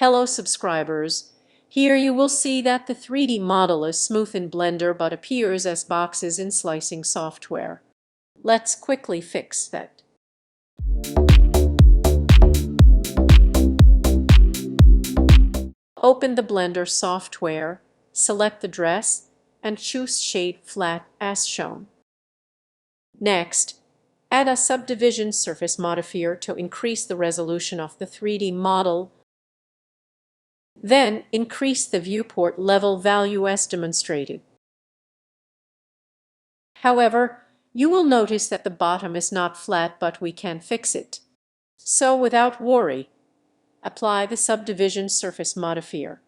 Hello subscribers, here you will see that the 3D model is smooth in Blender but appears as boxes in slicing software. Let's quickly fix that. Open the Blender software, select the dress, and choose Shade Flat as shown. Next, add a subdivision surface modifier to increase the resolution of the 3D model. Then increase the viewport level value as demonstrated. However, you will notice that the bottom is not flat, but we can fix it. So without worry, apply the subdivision surface modifier.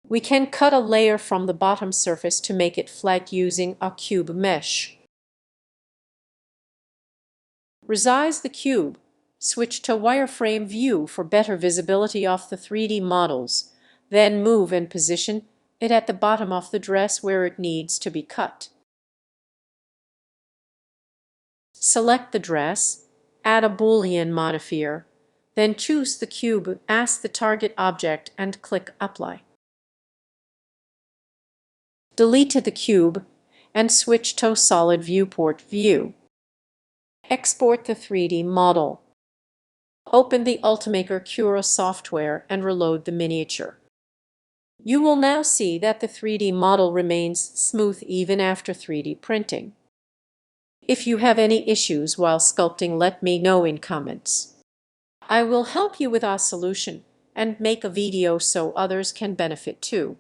We can cut a layer from the bottom surface to make it flat using a cube mesh. Resize the cube. Switch to wireframe view for better visibility of the 3D models. Then move and position it at the bottom of the dress where it needs to be cut. Select the dress, add a Boolean modifier, then choose the cube as the target object and click Apply. Delete the cube and switch to Solid Viewport view. Export the 3D model. Open the Ultimaker Cura software and reload the miniature. You will now see that the 3D model remains smooth even after 3D printing. If you have any issues while sculpting, let me know in comments. I will help you with our solution and make a video so others can benefit too.